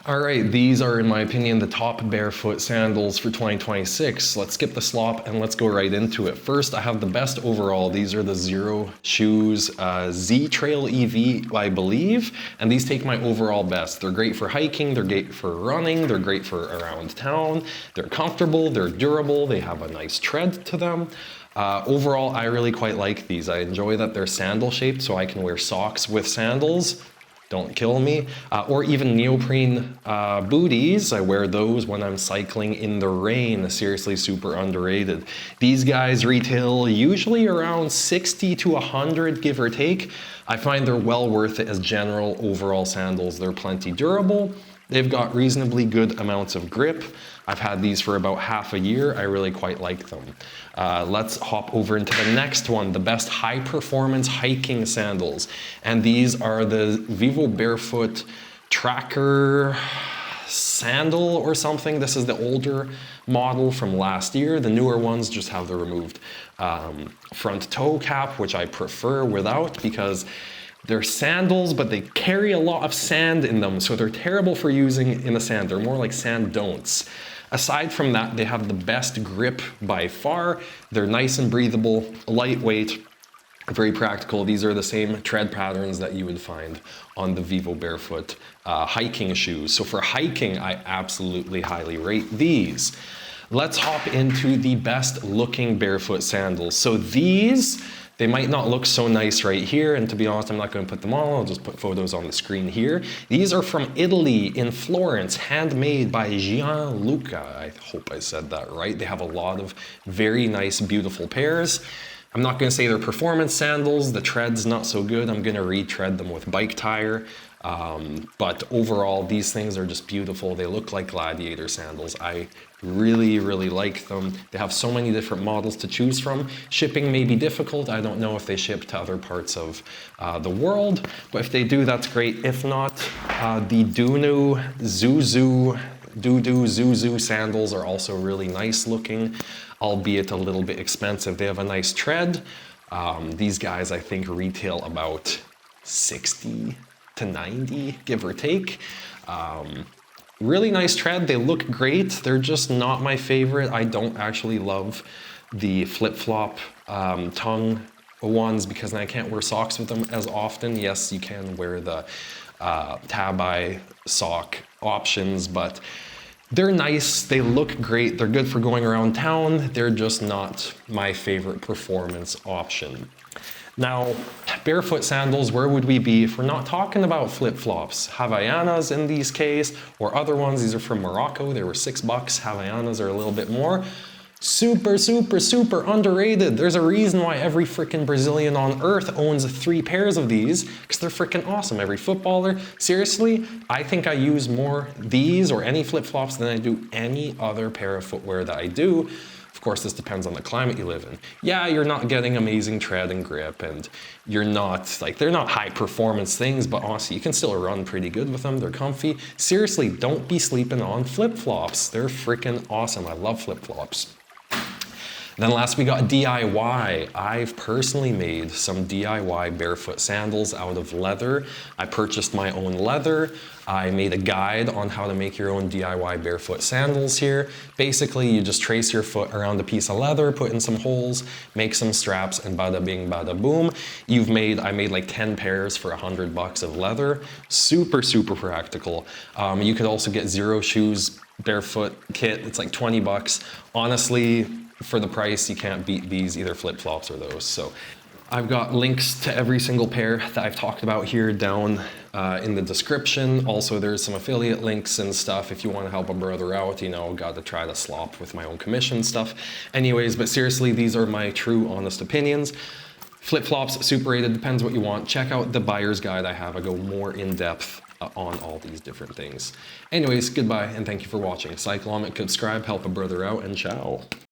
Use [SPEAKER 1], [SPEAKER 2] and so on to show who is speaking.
[SPEAKER 1] All right, these are, in my opinion, the top barefoot sandals for 2026. Let's skip the slop and let's go right into it. First, I have the best overall. These are the Xero Shoes Z-Trail EV, I believe, and these take my overall best. They're great for hiking, they're great for running, they're great for around town. They're comfortable, they're durable, they have a nice tread to them. Overall, I really quite like these. I enjoy that they're sandal shaped, so I can wear socks with sandals. Don't kill me. Or even neoprene booties. I wear those when I'm cycling in the rain. Seriously, super underrated. These guys retail usually around 60 to 100, give or take. I find they're well worth it as general overall sandals. They're plenty durable. They've got reasonably good amounts of grip. I've had these for about half a year. I really quite like them. Let's hop over into the next one, the best high performance hiking sandals. And these are the Vivobarefoot Tracker sandal or something. This is the older model from last year. The newer ones just have the removed front toe cap, which I prefer without because they're sandals, but they carry a lot of sand in them, so they're terrible for using in the sand. They're more like sand don'ts. Aside from that, they have the best grip by far. They're nice and breathable, lightweight, very practical. These are the same tread patterns that you would find on the Vivobarefoot hiking shoes. So for hiking, I absolutely highly rate these. Let's hop into the best looking barefoot sandals. So these, they might not look so nice right here, and to be honest, I'm not going to put them on. I'll just put photos on the screen here. These are from Italy, in Florence, handmade by Gian Luca. I hope I said that right. They have a lot of very nice, beautiful pairs. I'm not going to say they're performance sandals. The tread's not so good. I'm going to retread them with bike tire. But overall, these things are just beautiful. They look like gladiator sandals. I really, really like them. They have so many different models to choose from. Shipping may be difficult. I don't know if they ship to other parts of the world, but if they do, that's great. If not, the Dudu Zuzu sandals are also really nice looking, albeit a little bit expensive. They have a nice tread. These guys, I think, retail about 60 to 90, give or take. Really nice tread. They look great. They're just not my favorite. I don't actually love the flip-flop tongue ones because then I can't wear socks with them as often. Yes, you can wear the tab-eye sock options, but they're nice. They look great. They're good for going around town. They're just not my favorite performance option. Now, barefoot sandals, where would we be if we're not talking about flip-flops? Havaianas in these case, or other ones. These are from Morocco. They were $6. Havaianas are a little bit more. Super, super, super underrated. There's a reason why every freaking Brazilian on earth owns 3 pairs of these, because they're freaking awesome. Every footballer. Seriously, I think I use more these or any flip-flops than I do any other pair of footwear that I do. Of course, this depends on the climate you live in. Yeah, you're not getting amazing tread and grip, and you're not, like, they're not high performance things, but honestly, you can still run pretty good with them. They're comfy. Seriously, don't be sleeping on flip-flops. They're freaking awesome. I love flip-flops. Then last we got DIY. I've personally made some DIY barefoot sandals out of leather. I purchased my own leather. I made a guide on how to make your own DIY barefoot sandals here. Basically, you just trace your foot around a piece of leather, put in some holes, make some straps, and bada bing, bada boom. I made like 10 pairs for $100 of leather. Super, super practical. You could also get Xero Shoes barefoot kit. It's like $20. Honestly, for the price, you can't beat these, either flip-flops or those. So I've got links to every single pair that I've talked about here down in the description. Also, there's some affiliate links and stuff if you want to help a brother out, you know, got to try to slop with my own commission stuff. Anyways, but seriously, these are my true, honest opinions. Flip-flops, super rated, depends what you want. Check out the buyer's guide I have. I go more in depth on all these different things. Anyways, goodbye and thank you for watching. Cycle on it, subscribe, help a brother out, and ciao.